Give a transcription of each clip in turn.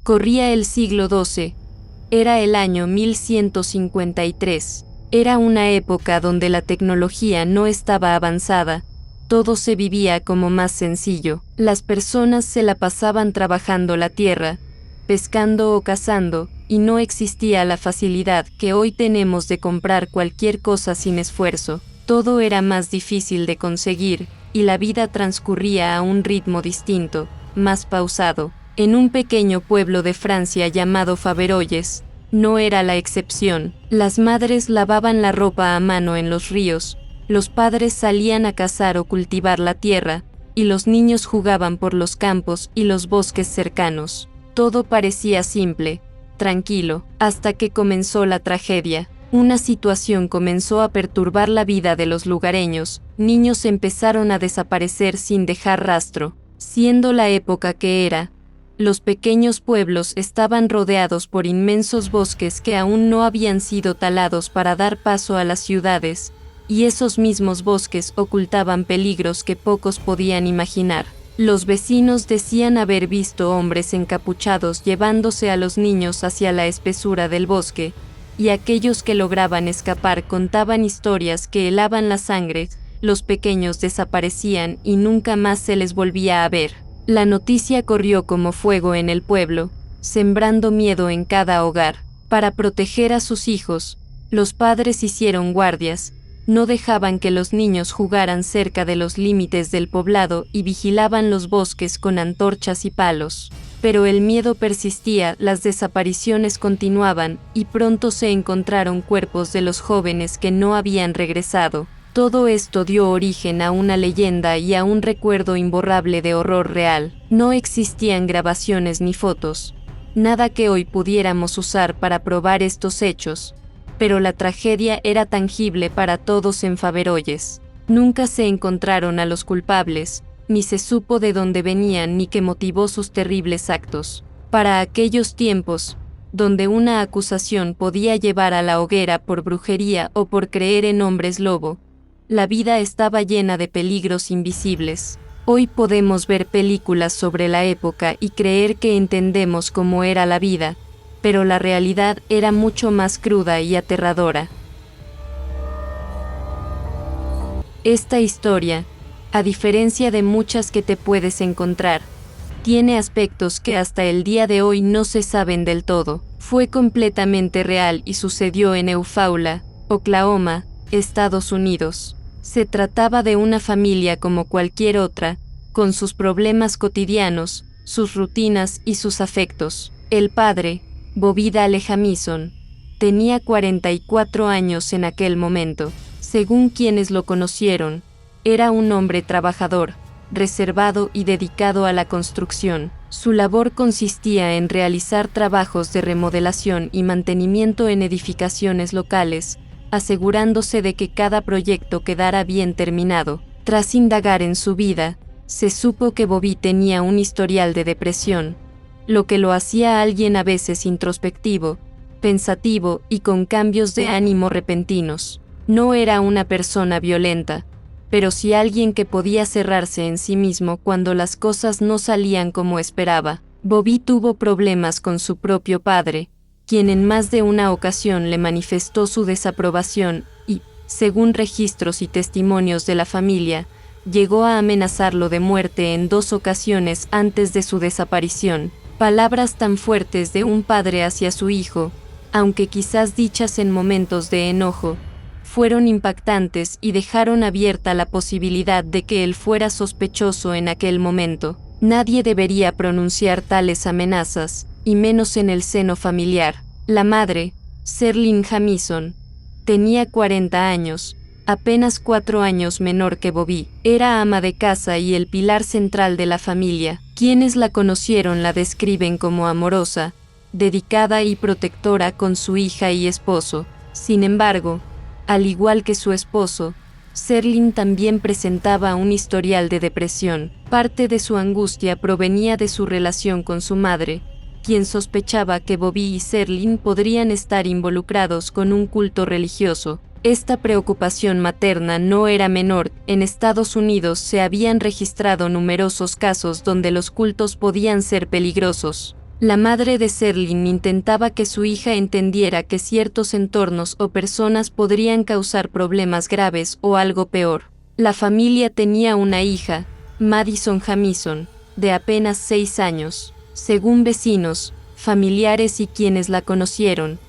Corría el siglo XII. Era el año 1153. Era una época donde la tecnología no estaba avanzada. Todo se vivía como más sencillo. Las personas se la pasaban trabajando la tierra, pescando o cazando, y no existía la facilidad que hoy tenemos de comprar cualquier cosa sin esfuerzo. Todo era más difícil de conseguir, y la vida transcurría a un ritmo distinto, más pausado. En un pequeño pueblo de Francia llamado Faverolles, no era la excepción. Las madres lavaban la ropa a mano en los ríos, los padres salían a cazar o cultivar la tierra, y los niños jugaban por los campos y los bosques cercanos. Todo parecía simple, tranquilo, hasta que comenzó la tragedia. Una situación comenzó a perturbar la vida de los lugareños. Niños empezaron a desaparecer sin dejar rastro. Siendo la época que era, los pequeños pueblos estaban rodeados por inmensos bosques que aún no habían sido talados para dar paso a las ciudades, y esos mismos bosques ocultaban peligros que pocos podían imaginar. Los vecinos decían haber visto hombres encapuchados llevándose a los niños hacia la espesura del bosque, y aquellos que lograban escapar contaban historias que helaban la sangre. Los pequeños desaparecían y nunca más se les volvía a ver. La noticia corrió como fuego en el pueblo, sembrando miedo en cada hogar. Para proteger a sus hijos, los padres hicieron guardias, no dejaban que los niños jugaran cerca de los límites del poblado y vigilaban los bosques con antorchas y palos. Pero el miedo persistía, las desapariciones continuaban, y pronto se encontraron cuerpos de los jóvenes que no habían regresado. Todo esto dio origen a una leyenda y a un recuerdo imborrable de horror real. No existían grabaciones ni fotos, nada que hoy pudiéramos usar para probar estos hechos, pero la tragedia era tangible para todos en Faverolles. Nunca se encontraron a los culpables, ni se supo de dónde venían ni qué motivó sus terribles actos. Para aquellos tiempos, donde una acusación podía llevar a la hoguera por brujería o por creer en hombres lobo, la vida estaba llena de peligros invisibles. Hoy podemos ver películas sobre la época y creer que entendemos cómo era la vida, pero la realidad era mucho más cruda y aterradora. Esta historia, a diferencia de muchas que te puedes encontrar, tiene aspectos que hasta el día de hoy no se saben del todo. Fue completamente real y sucedió en Eufaula, Oklahoma, Estados Unidos. Se trataba de una familia como cualquier otra, con sus problemas cotidianos, sus rutinas y sus afectos. El padre, Bobby Dale Jamison, tenía 44 años en aquel momento. Según quienes lo conocieron, era un hombre trabajador, reservado y dedicado a la construcción. Su labor consistía en realizar trabajos de remodelación y mantenimiento en edificaciones locales, asegurándose de que cada proyecto quedara bien terminado. Tras indagar en su vida, se supo que Bobby tenía un historial de depresión, lo que lo hacía alguien a veces introspectivo, pensativo y con cambios de ánimo repentinos. No era una persona violenta, pero sí alguien que podía cerrarse en sí mismo cuando las cosas no salían como esperaba. Bobby tuvo problemas con su propio padre, quien en más de una ocasión le manifestó su desaprobación y, según registros y testimonios de la familia, llegó a amenazarlo de muerte en 2 ocasiones antes de su desaparición. Palabras tan fuertes de un padre hacia su hijo, aunque quizás dichas en momentos de enojo, fueron impactantes y dejaron abierta la posibilidad de que él fuera sospechoso en aquel momento. Nadie debería pronunciar tales amenazas, y menos en el seno familiar. La madre, Serlin Jamison, tenía 40 años, apenas 4 años menor que Bobby. Era ama de casa y el pilar central de la familia. Quienes la conocieron la describen como amorosa, dedicada y protectora con su hija y esposo. Sin embargo, al igual que su esposo, Serlin también presentaba un historial de depresión. Parte de su angustia provenía de su relación con su madre, quien sospechaba que Bobby y Serlin podrían estar involucrados con un culto religioso. Esta preocupación materna no era menor. En Estados Unidos se habían registrado numerosos casos donde los cultos podían ser peligrosos. La madre de Serling intentaba que su hija entendiera que ciertos entornos o personas podrían causar problemas graves o algo peor. La familia tenía una hija, Madison Jamison, de apenas 6 años. Según vecinos, familiares y quienes la conocieron,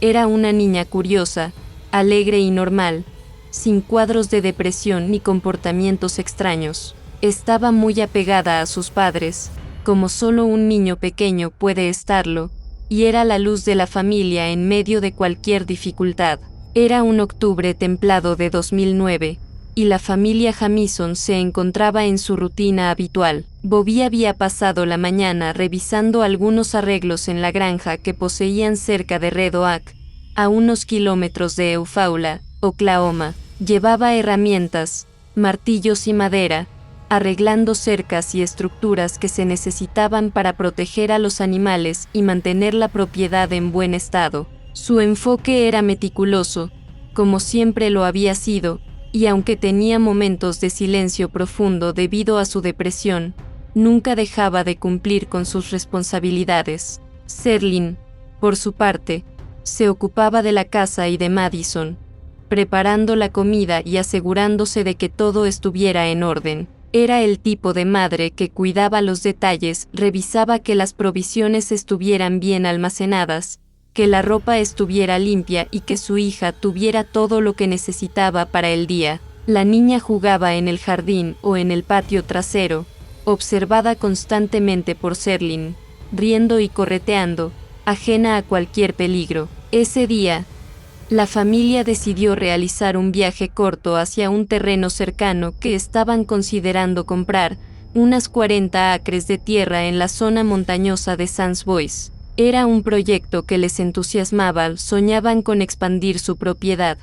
era una niña curiosa, alegre y normal, sin cuadros de depresión ni comportamientos extraños. Estaba muy apegada a sus padres, como solo un niño pequeño puede estarlo, y era la luz de la familia en medio de cualquier dificultad. Era un octubre templado de 2009, y la familia Jamison se encontraba en su rutina habitual. Bobby había pasado la mañana revisando algunos arreglos en la granja que poseían cerca de Red Oak, a unos kilómetros de Eufaula, Oklahoma. Llevaba herramientas, martillos y madera, arreglando cercas y estructuras que se necesitaban para proteger a los animales y mantener la propiedad en buen estado. Su enfoque era meticuloso, como siempre lo había sido, y aunque tenía momentos de silencio profundo debido a su depresión, nunca dejaba de cumplir con sus responsabilidades. Serling, por su parte, se ocupaba de la casa y de Madison, preparando la comida y asegurándose de que todo estuviera en orden. Era el tipo de madre que cuidaba los detalles, revisaba que las provisiones estuvieran bien almacenadas, que la ropa estuviera limpia y que su hija tuviera todo lo que necesitaba para el día. La niña jugaba en el jardín o en el patio trasero, observada constantemente por Serling, riendo y correteando, ajena a cualquier peligro. Ese día, la familia decidió realizar un viaje corto hacia un terreno cercano que estaban considerando comprar, unas 40 acres de tierra en la zona montañosa de Sans Bois. Era un proyecto que les entusiasmaba, soñaban con expandir su propiedad,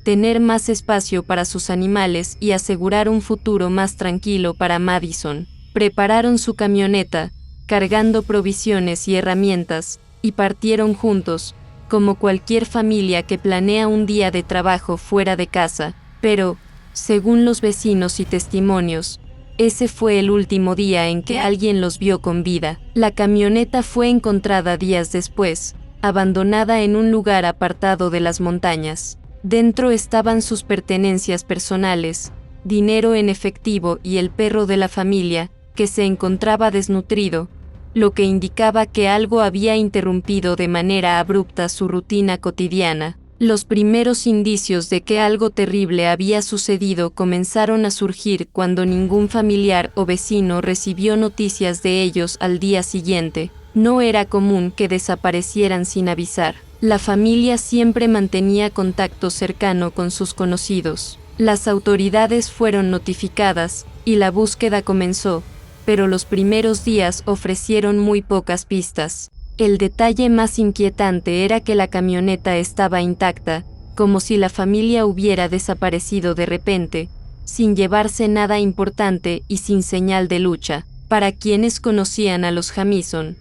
tener más espacio para sus animales y asegurar un futuro más tranquilo para Madison. Prepararon su camioneta, cargando provisiones y herramientas, y partieron juntos, como cualquier familia que planea un día de trabajo fuera de casa. Pero, según los vecinos y testimonios, ese fue el último día en que alguien los vio con vida. La camioneta fue encontrada días después, abandonada en un lugar apartado de las montañas. Dentro estaban sus pertenencias personales, dinero en efectivo y el perro de la familia, que se encontraba desnutrido, lo que indicaba que algo había interrumpido de manera abrupta su rutina cotidiana. Los primeros indicios de que algo terrible había sucedido comenzaron a surgir cuando ningún familiar o vecino recibió noticias de ellos al día siguiente. No era común que desaparecieran sin avisar. La familia siempre mantenía contacto cercano con sus conocidos. Las autoridades fueron notificadas, y la búsqueda comenzó, pero los primeros días ofrecieron muy pocas pistas. El detalle más inquietante era que la camioneta estaba intacta, como si la familia hubiera desaparecido de repente, sin llevarse nada importante y sin señal de lucha. Para quienes conocían a los Jamison,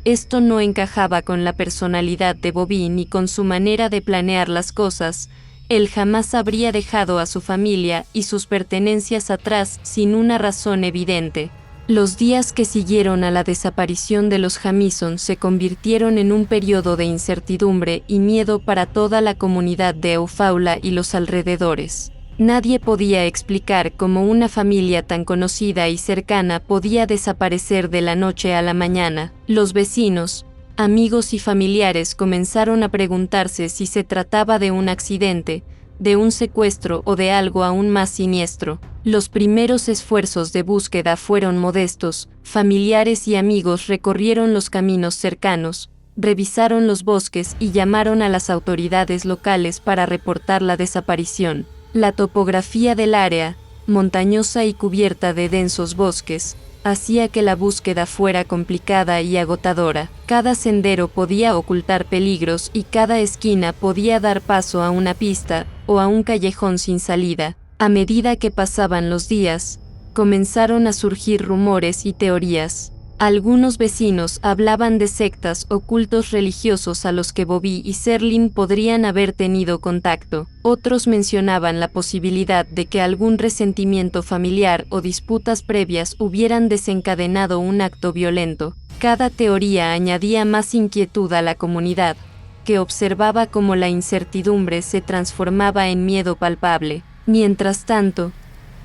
esto no encajaba con la personalidad de Bobby ni con su manera de planear las cosas. Él jamás habría dejado a su familia y sus pertenencias atrás sin una razón evidente. Los días que siguieron a la desaparición de los Jamison se convirtieron en un periodo de incertidumbre y miedo para toda la comunidad de Eufaula y los alrededores. Nadie podía explicar cómo una familia tan conocida y cercana podía desaparecer de la noche a la mañana. Los vecinos, amigos y familiares comenzaron a preguntarse si se trataba de un accidente, de un secuestro o de algo aún más siniestro. Los primeros esfuerzos de búsqueda fueron modestos. Familiares y amigos recorrieron los caminos cercanos, revisaron los bosques y llamaron a las autoridades locales para reportar la desaparición. La topografía del área, montañosa y cubierta de densos bosques, hacía que la búsqueda fuera complicada y agotadora. Cada sendero podía ocultar peligros y cada esquina podía dar paso a una pista o a un callejón sin salida. A medida que pasaban los días, comenzaron a surgir rumores y teorías. Algunos vecinos hablaban de sectas o cultos religiosos a los que Bobby y Serling podrían haber tenido contacto. Otros mencionaban la posibilidad de que algún resentimiento familiar o disputas previas hubieran desencadenado un acto violento. Cada teoría añadía más inquietud a la comunidad, que observaba cómo la incertidumbre se transformaba en miedo palpable. Mientras tanto,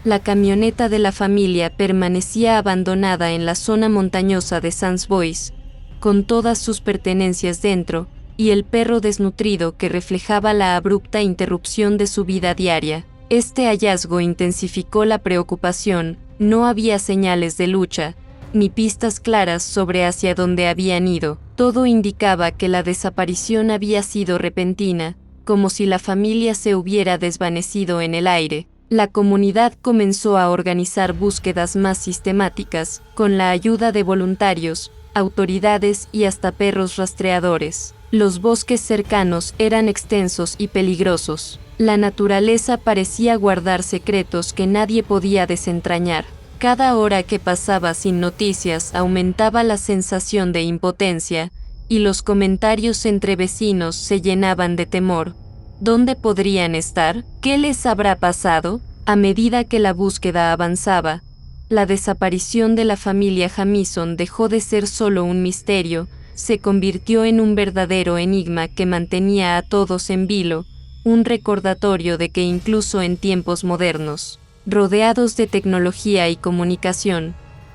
la camioneta de la familia permanecía abandonada en la zona montañosa de Sans Bois, con todas sus pertenencias dentro, y el perro desnutrido que reflejaba la abrupta interrupción de su vida diaria. Este hallazgo intensificó la preocupación. No había señales de lucha, ni pistas claras sobre hacia dónde habían ido. Todo indicaba que la desaparición había sido repentina, como si la familia se hubiera desvanecido en el aire. La comunidad comenzó a organizar búsquedas más sistemáticas, con la ayuda de voluntarios, autoridades y hasta perros rastreadores. Los bosques cercanos eran extensos y peligrosos. La naturaleza parecía guardar secretos que nadie podía desentrañar. Cada hora que pasaba sin noticias aumentaba la sensación de impotencia, y los comentarios entre vecinos se llenaban de temor. ¿Dónde podrían estar? ¿Qué les habrá pasado? A medida que la búsqueda avanzaba, la desaparición de la familia Jamison dejó de ser solo un misterio, se convirtió en un verdadero enigma que mantenía a todos en vilo, un recordatorio de que incluso en tiempos modernos, rodeados de tecnología y comunicación,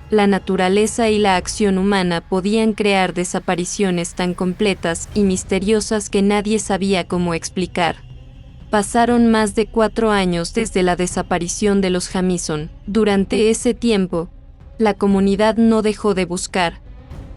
la naturaleza y la acción humana podían crear desapariciones tan completas y misteriosas que nadie sabía cómo explicar. Pasaron más de 4 años desde la desaparición de los Jamison. Durante ese tiempo, la comunidad no dejó de buscar,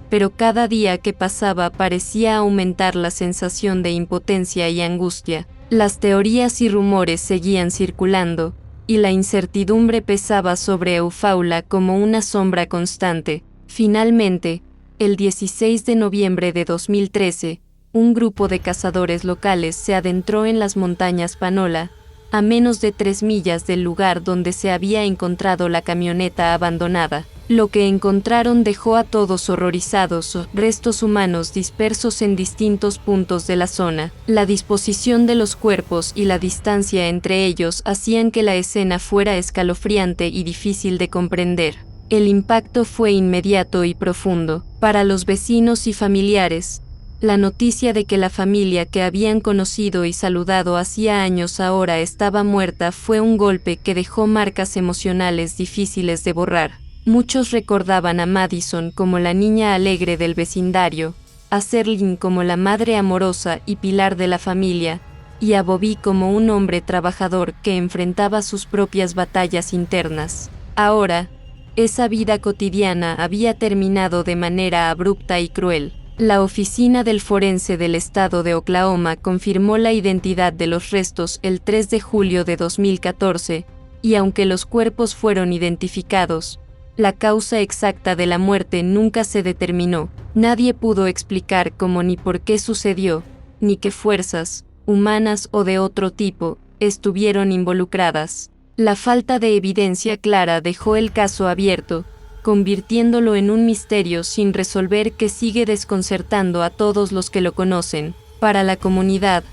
pero cada día que pasaba parecía aumentar la sensación de impotencia y angustia. Las teorías y rumores seguían circulando, y la incertidumbre pesaba sobre Eufaula como una sombra constante. Finalmente, el 16 de noviembre de 2013, un grupo de cazadores locales se adentró en las montañas Panola, a menos de 3 millas del lugar donde se había encontrado la camioneta abandonada. Lo que encontraron dejó a todos horrorizados, restos humanos dispersos en distintos puntos de la zona. La disposición de los cuerpos y la distancia entre ellos hacían que la escena fuera escalofriante y difícil de comprender. El impacto fue inmediato y profundo. Para los vecinos y familiares, la noticia de que la familia que habían conocido y saludado hacía años ahora estaba muerta fue un golpe que dejó marcas emocionales difíciles de borrar. Muchos recordaban a Madison como la niña alegre del vecindario, a Serling como la madre amorosa y pilar de la familia, y a Bobby como un hombre trabajador que enfrentaba sus propias batallas internas. Ahora, esa vida cotidiana había terminado de manera abrupta y cruel. La oficina del forense del estado de Oklahoma confirmó la identidad de los restos el 3 de julio de 2014, y aunque los cuerpos fueron identificados, la causa exacta de la muerte nunca se determinó. Nadie pudo explicar cómo ni por qué sucedió, ni qué fuerzas, humanas o de otro tipo, estuvieron involucradas. La falta de evidencia clara dejó el caso abierto, convirtiéndolo en un misterio sin resolver que sigue desconcertando a todos los que lo conocen. Para la comunidad,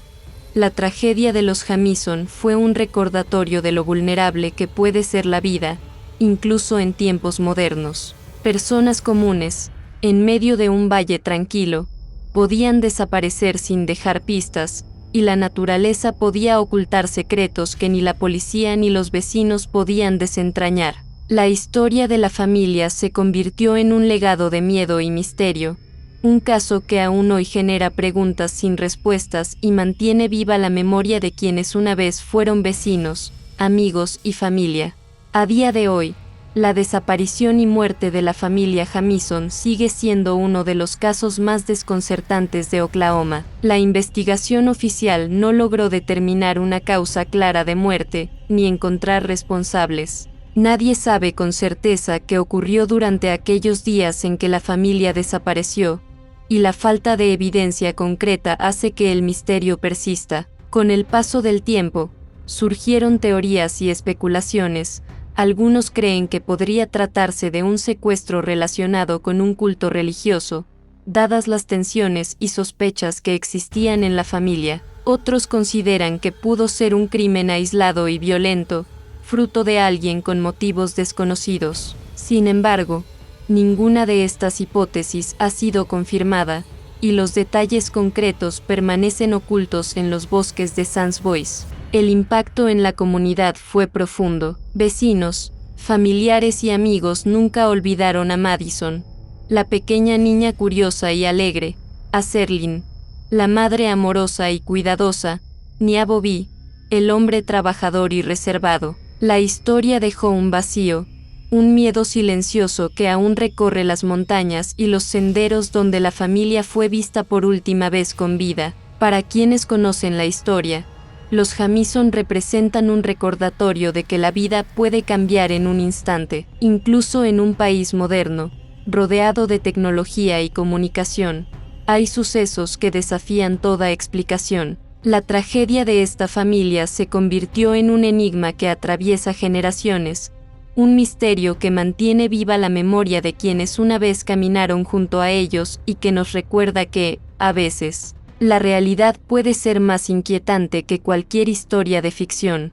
la tragedia de los Jamison fue un recordatorio de lo vulnerable que puede ser la vida, incluso en tiempos modernos. Personas comunes, en medio de un valle tranquilo, podían desaparecer sin dejar pistas, y la naturaleza podía ocultar secretos que ni la policía ni los vecinos podían desentrañar. La historia de la familia se convirtió en un legado de miedo y misterio, un caso que aún hoy genera preguntas sin respuestas y mantiene viva la memoria de quienes una vez fueron vecinos, amigos y familia. A día de hoy, la desaparición y muerte de la familia Jamison sigue siendo uno de los casos más desconcertantes de Oklahoma. La investigación oficial no logró determinar una causa clara de muerte, ni encontrar responsables. Nadie sabe con certeza qué ocurrió durante aquellos días en que la familia desapareció, y la falta de evidencia concreta hace que el misterio persista. Con el paso del tiempo, surgieron teorías y especulaciones. Algunos creen que podría tratarse de un secuestro relacionado con un culto religioso, dadas las tensiones y sospechas que existían en la familia. Otros consideran que pudo ser un crimen aislado y violento, fruto de alguien con motivos desconocidos. Sin embargo, Ninguna de estas hipótesis ha sido confirmada, y los detalles concretos permanecen ocultos en los bosques de Sans-Bois. El impacto en la comunidad fue profundo. Vecinos, familiares y amigos nunca olvidaron a Madison, la pequeña niña curiosa y alegre, a Serlin, la madre amorosa y cuidadosa, ni a Bobby, el hombre trabajador y reservado. La historia dejó un vacío, un miedo silencioso que aún recorre las montañas y los senderos donde la familia fue vista por última vez con vida. Para quienes conocen la historia, los Jamison representan un recordatorio de que la vida puede cambiar en un instante, incluso en un país moderno, rodeado de tecnología y comunicación. Hay sucesos que desafían toda explicación. La tragedia de esta familia se convirtió en un enigma que atraviesa generaciones, un misterio que mantiene viva la memoria de quienes una vez caminaron junto a ellos y que nos recuerda que, a veces, la realidad puede ser más inquietante que cualquier historia de ficción.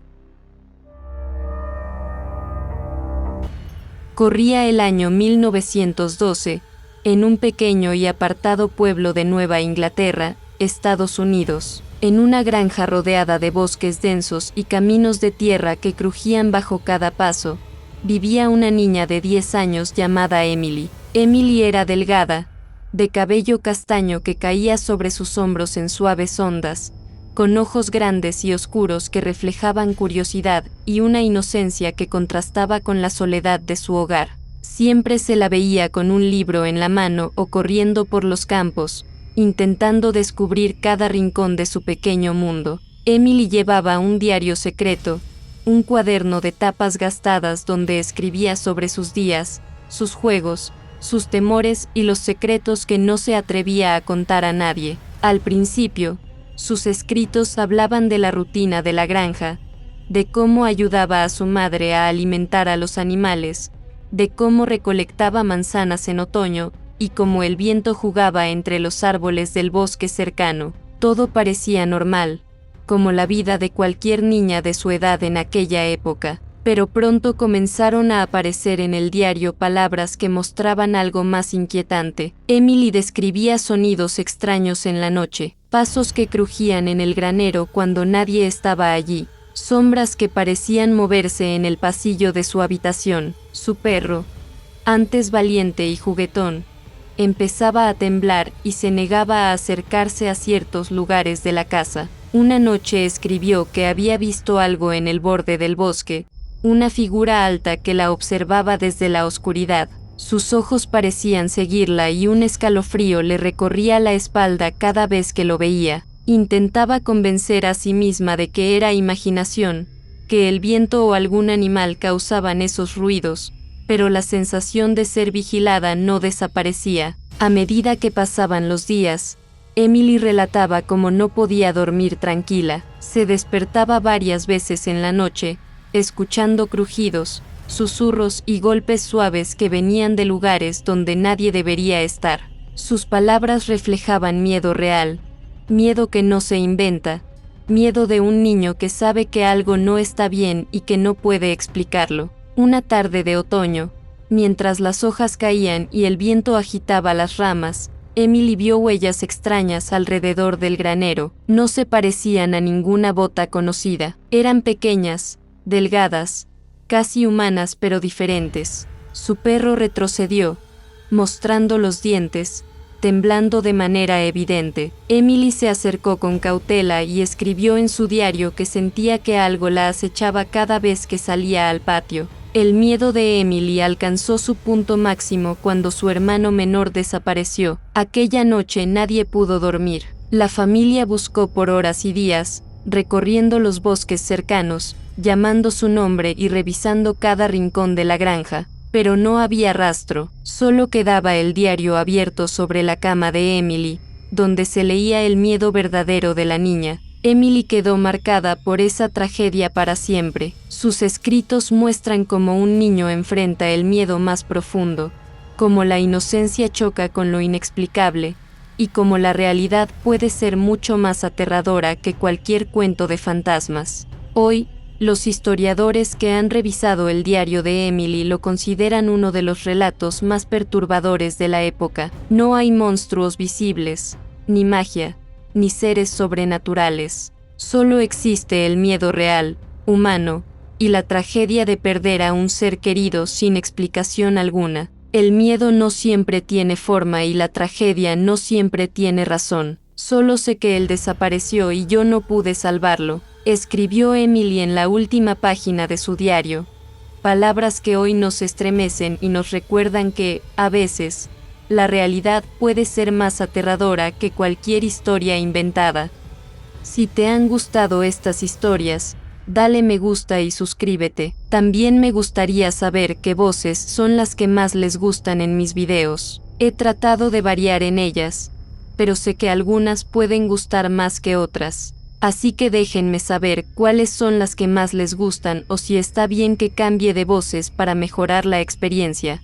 Corría el año 1912, en un pequeño y apartado pueblo de Nueva Inglaterra, Estados Unidos, en una granja rodeada de bosques densos y caminos de tierra que crujían bajo cada paso, vivía una niña de 10 años llamada Emily. Emily era delgada, de cabello castaño que caía sobre sus hombros en suaves ondas, con ojos grandes y oscuros que reflejaban curiosidad y una inocencia que contrastaba con la soledad de su hogar. Siempre se la veía con un libro en la mano o corriendo por los campos, intentando descubrir cada rincón de su pequeño mundo. Emily llevaba un diario secreto, un cuaderno de tapas gastadas donde escribía sobre sus días, sus juegos, sus temores y los secretos que no se atrevía a contar a nadie. Al principio, sus escritos hablaban de la rutina de la granja, de cómo ayudaba a su madre a alimentar a los animales, de cómo recolectaba manzanas en otoño, y cómo el viento jugaba entre los árboles del bosque cercano. Todo parecía normal, como la vida de cualquier niña de su edad en aquella época, pero pronto comenzaron a aparecer en el diario palabras que mostraban algo más inquietante. Emily describía sonidos extraños en la noche, pasos que crujían en el granero cuando nadie estaba allí, sombras que parecían moverse en el pasillo de su habitación. Su perro, antes valiente y juguetón, empezaba a temblar y se negaba a acercarse a ciertos lugares de la casa. Una noche escribió que había visto algo en el borde del bosque, una figura alta que la observaba desde la oscuridad. Sus ojos parecían seguirla y un escalofrío le recorría la espalda cada vez que lo veía. Intentaba convencer a sí misma de que era imaginación, que el viento o algún animal causaban esos ruidos, pero la sensación de ser vigilada no desaparecía. A medida que pasaban los días, Emily relataba cómo no podía dormir tranquila. Se despertaba varias veces en la noche, escuchando crujidos, susurros y golpes suaves que venían de lugares donde nadie debería estar. Sus palabras reflejaban miedo real, miedo que no se inventa, miedo de un niño que sabe que algo no está bien y que no puede explicarlo. Una tarde de otoño, mientras las hojas caían y el viento agitaba las ramas, Emily vio huellas extrañas alrededor del granero. No se parecían a ninguna bota conocida. Eran pequeñas, delgadas, casi humanas pero diferentes. Su perro retrocedió, mostrando los dientes, temblando de manera evidente. Emily se acercó con cautela y escribió en su diario que sentía que algo la acechaba cada vez que salía al patio. El miedo de Emily alcanzó su punto máximo cuando su hermano menor desapareció. Aquella noche nadie pudo dormir. La familia buscó por horas y días, recorriendo los bosques cercanos, llamando su nombre y revisando cada rincón de la granja, pero no había rastro. Solo quedaba el diario abierto sobre la cama de Emily, donde se leía el miedo verdadero de la niña. Emily quedó marcada por esa tragedia para siempre. Sus escritos muestran cómo un niño enfrenta el miedo más profundo, cómo la inocencia choca con lo inexplicable, y cómo la realidad puede ser mucho más aterradora que cualquier cuento de fantasmas. Hoy, Los historiadores que han revisado el diario de Emily lo consideran uno de los relatos más perturbadores de la época. No hay monstruos visibles, ni magia, ni seres sobrenaturales. Solo existe el miedo real, humano, y la tragedia de perder a un ser querido sin explicación alguna. El miedo no siempre tiene forma y la tragedia no siempre tiene razón. Solo sé que él desapareció y yo no pude salvarlo, escribió Emily en la última página de su diario. Palabras que hoy nos estremecen y nos recuerdan que, a veces, la realidad puede ser más aterradora que cualquier historia inventada. Si te han gustado estas historias, dale me gusta y suscríbete. También me gustaría saber qué voces son las que más les gustan en mis videos. He tratado de variar en ellas, pero sé que algunas pueden gustar más que otras. Así que déjenme saber cuáles son las que más les gustan o si está bien que cambie de voces para mejorar la experiencia.